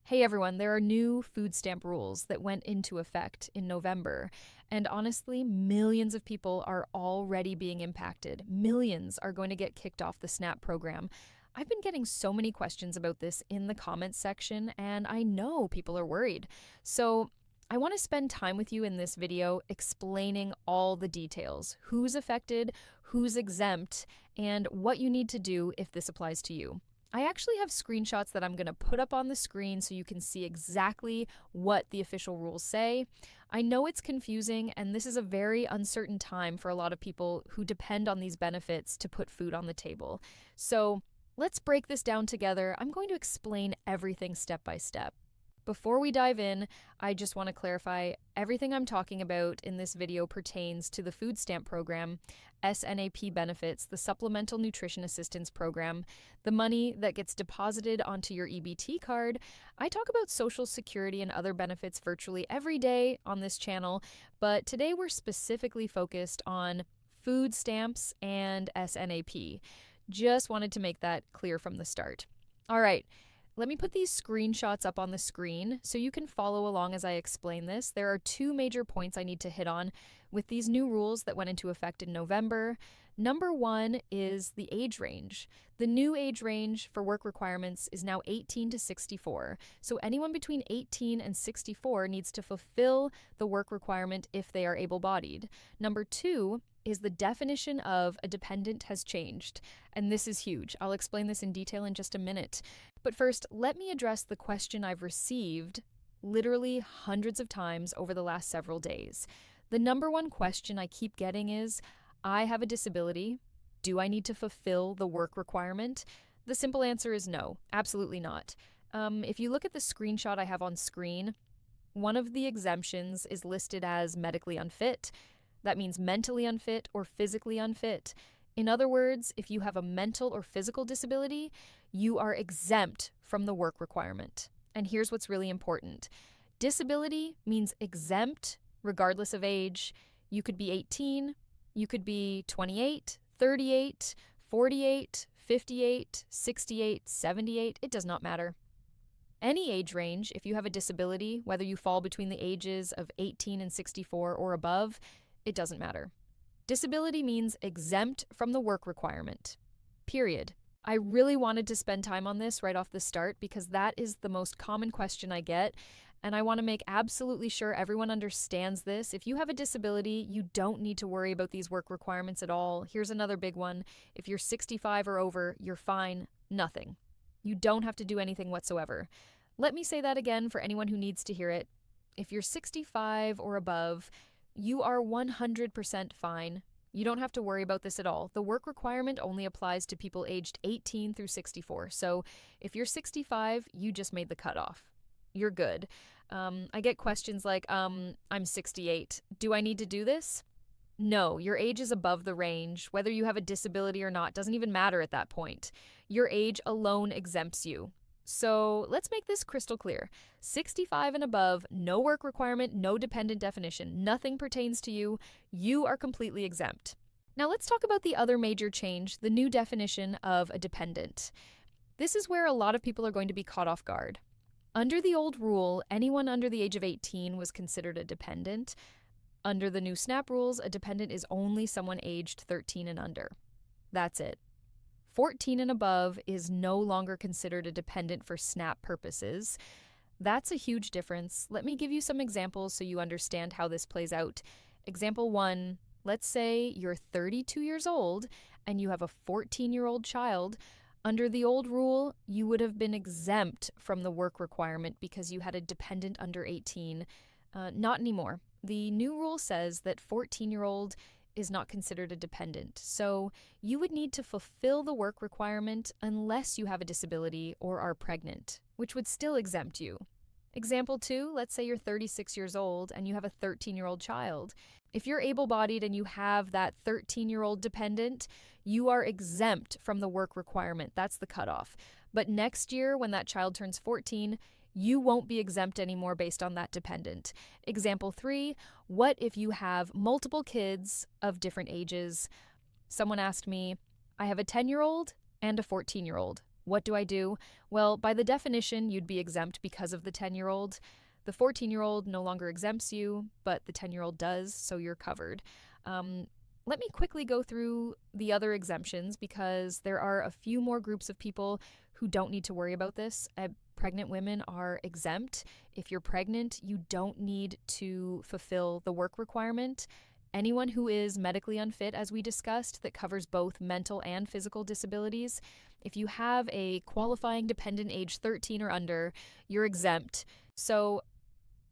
Hey everyone, there are new food stamp rules that went into effect in November. And honestly, millions of people are already being impacted. Millions are going to get kicked off the SNAP program. I've been getting so many questions about this in the comments section, and I know people are worried. So I want to spend time with you in this video explaining all the details: who's affected, who's exempt, and what you need to do if this applies to you. I actually have screenshots that I'm going to put up on the screen so you can see exactly what the official rules say. I know it's confusing, and this is a very uncertain time for a lot of people who depend on these benefits to put food on the table. So let's break this down together. I'm going to explain everything step by step. Before we dive in, I just want to clarify everything I'm talking about in this video pertains to the food stamp program, SNAP benefits, the Supplemental Nutrition Assistance Program, the money that gets deposited onto your EBT card. I talk about Social Security and other benefits virtually every day on this channel, but today we're specifically focused on food stamps and SNAP. Just wanted to make that clear from the start. All right. Let me put these screenshots up on the screen so you can follow along as I explain this. There are two major points I need to hit on with these new rules that went into effect in November. Number one is the age range. The new age range for work requirements is now 18 to 64. So anyone between 18 and 64 needs to fulfill the work requirement if they are able-bodied. Number two is the definition of a dependent has changed. And this is huge. I'll explain this in detail in just a minute. But first, let me address the question I've received literally hundreds of times over the last several days. The number one question I keep getting is, I have a disability. Do I need to fulfill the work requirement? The simple answer is no, absolutely not. If you look at the screenshot I have on screen, one of the exemptions is listed as medically unfit. That means mentally unfit or physically unfit. In other words, if you have a mental or physical disability, you are exempt from the work requirement. And here's what's really important. Disability means exempt regardless of age. You could be 18, you could be 28, 38, 48, 58, 68, 78. It does not matter. Any age range, if you have a disability, whether you fall between the ages of 18 and 64 or above, it doesn't matter. Disability means exempt from the work requirement. Period. I really wanted to spend time on this right off the start because that is the most common question I get, and I want to make absolutely sure everyone understands this. If you have a disability, you don't need to worry about these work requirements at all. Here's another big one. If you're 65 or over, you're fine. Nothing. You don't have to do anything whatsoever. Let me say that again for anyone who needs to hear it. If you're 65 or above, you are 100% fine. You don't have to worry about this at all. The work requirement only applies to people aged 18 through 64. So if you're 65, you just made the cutoff. You're good. I get questions like, I'm 68. Do I need to do this? No, your age is above the range. Whether you have a disability or not doesn't even matter at that point. Your age alone exempts you. So let's make this crystal clear. 65 and above, no work requirement, no dependent definition. Nothing pertains to you. You are completely exempt. Now let's talk about the other major change, the new definition of a dependent. This is where a lot of people are going to be caught off guard. Under the old rule, anyone under the age of 18 was considered a dependent. Under the new SNAP rules, a dependent is only someone aged 13 and under. That's it. 14 and above is no longer considered a dependent for SNAP purposes. That's a huge difference. Let me give you some examples so you understand how this plays out. Example one, let's say you're 32 years old and you have a 14-year-old child. Under the old rule, you would have been exempt from the work requirement because you had a dependent under 18. Not anymore. The new rule says that 14-year-old is not considered a dependent. So you would need to fulfill the work requirement unless you have a disability or are pregnant, which would still exempt you. Example two, let's say you're 36 years old and you have a 13-year-old child. If you're able-bodied and you have that 13-year-old dependent, you are exempt from the work requirement. That's the cutoff. But next year, when that child turns 14, you won't be exempt anymore based on that dependent. Example three, what if you have multiple kids of different ages? Someone asked me, I have a 10-year-old and a 14-year-old. What do I do? Well, by the definition, you'd be exempt because of the 10-year-old. The 14-year-old no longer exempts you, but the 10-year-old does, so you're covered. Let me quickly go through the other exemptions because there are a few more groups of people who don't need to worry about this. Pregnant women are exempt. If you're pregnant, you don't need to fulfill the work requirement. Anyone who is medically unfit, as we discussed, that covers both mental and physical disabilities. If you have a qualifying dependent age 13 or under, you're exempt. So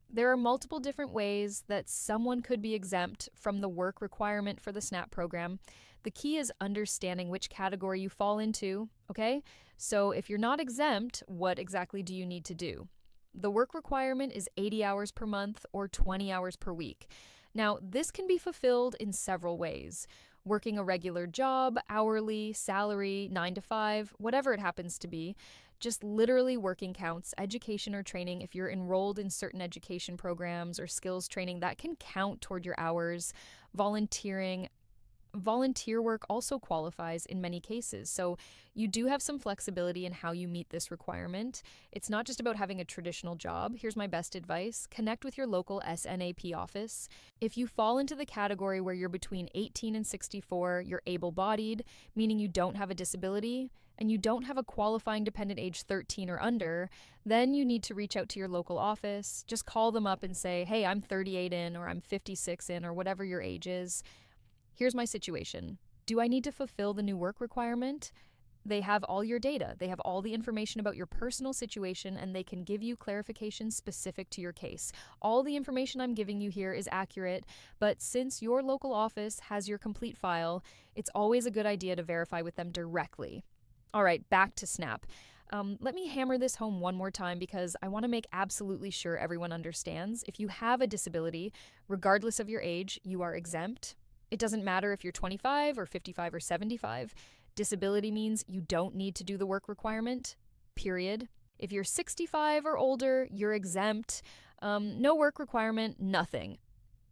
there are multiple different ways that someone could be exempt from the work requirement for the SNAP program. The key is understanding which category you fall into, okay? So if you're not exempt, what exactly do you need to do? The work requirement is 80 hours per month or 20 hours per week. Now, this can be fulfilled in several ways. Working a regular job, hourly, salary, 9 to 5, whatever it happens to be. Just literally working counts. Education or training, if you're enrolled in certain education programs or skills training, that can count toward your hours. Volunteering. Volunteer work also qualifies in many cases, so you do have some flexibility in how you meet this requirement. It's not just about having a traditional job. Here's my best advice. Connect with your local SNAP office. If you fall into the category where you're between 18 and 64, you're able-bodied, meaning you don't have a disability, and you don't have a qualifying dependent age 13 or under, then you need to reach out to your local office. Just call them up and say, hey, I'm 38 in, or I'm 56 in, or whatever your age is. Here's my situation. Do I need to fulfill the new work requirement? They have all your data. They have all the information about your personal situation, and they can give you clarification specific to your case. All the information I'm giving you here is accurate, but since your local office has your complete file, it's always a good idea to verify with them directly. All right, back to SNAP. Let me hammer this home one more time because I want to make absolutely sure everyone understands. If you have a disability, regardless of your age, you are exempt. It doesn't matter if you're 25 or 55 or 75. Disability means you don't need to do the work requirement, period. If you're 65 or older, you're exempt. No work requirement, nothing.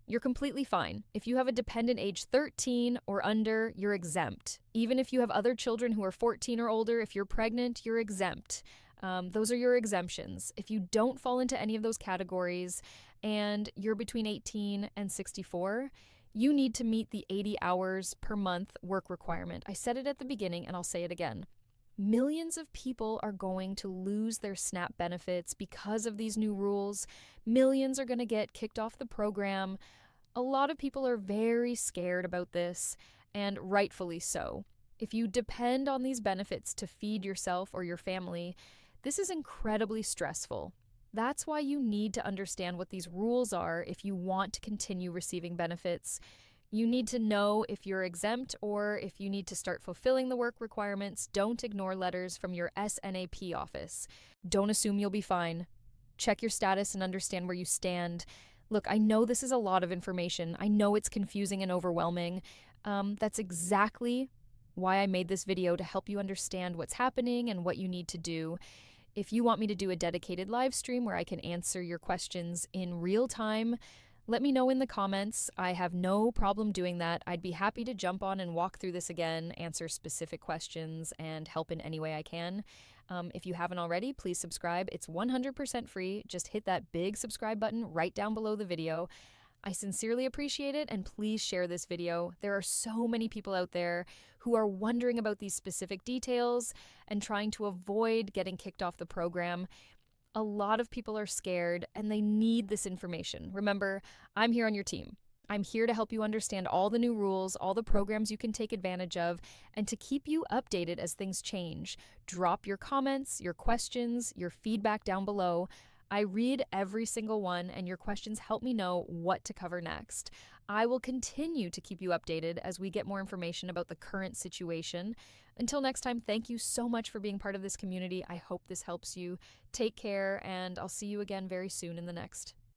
You're completely fine. If you have a dependent age 13 or under, you're exempt. Even if you have other children who are 14 or older, if you're pregnant, you're exempt. Those are your exemptions. If you don't fall into any of those categories and you're between 18 and 64, you need to meet the 80 hours per month work requirement. I said it at the beginning and I'll say it again. Millions of people are going to lose their SNAP benefits because of these new rules. Millions are going to get kicked off the program. A lot of people are very scared about this, and rightfully so. If you depend on these benefits to feed yourself or your family, this is incredibly stressful. That's why you need to understand what these rules are if you want to continue receiving benefits. You need to know if you're exempt or if you need to start fulfilling the work requirements. Don't ignore letters from your SNAP office. Don't assume you'll be fine. Check your status and understand where you stand. Look, I know this is a lot of information. I know it's confusing and overwhelming. That's exactly why I made this video, to help you understand what's happening and what you need to do. If you want me to do a dedicated live stream where I can answer your questions in real time, let me know in the comments. I have no problem doing that. I'd be happy to jump on and walk through this again, answer specific questions, and help in any way I can. If you haven't already, please subscribe. It's 100% free. Just hit that big subscribe button right down below the video. I sincerely appreciate it, and please share this video. There are so many people out there who are wondering about these specific details and trying to avoid getting kicked off the program. A lot of people are scared and they need this information. Remember, I'm here on your team. I'm here to help you understand all the new rules, all the programs you can take advantage of, and to keep you updated as things change. Drop your comments, your questions, your feedback down below. I read every single one, and your questions help me know what to cover next. I will continue to keep you updated as we get more information about the current situation. Until next time, thank you so much for being part of this community. I hope this helps you. Take care, and I'll see you again very soon in the next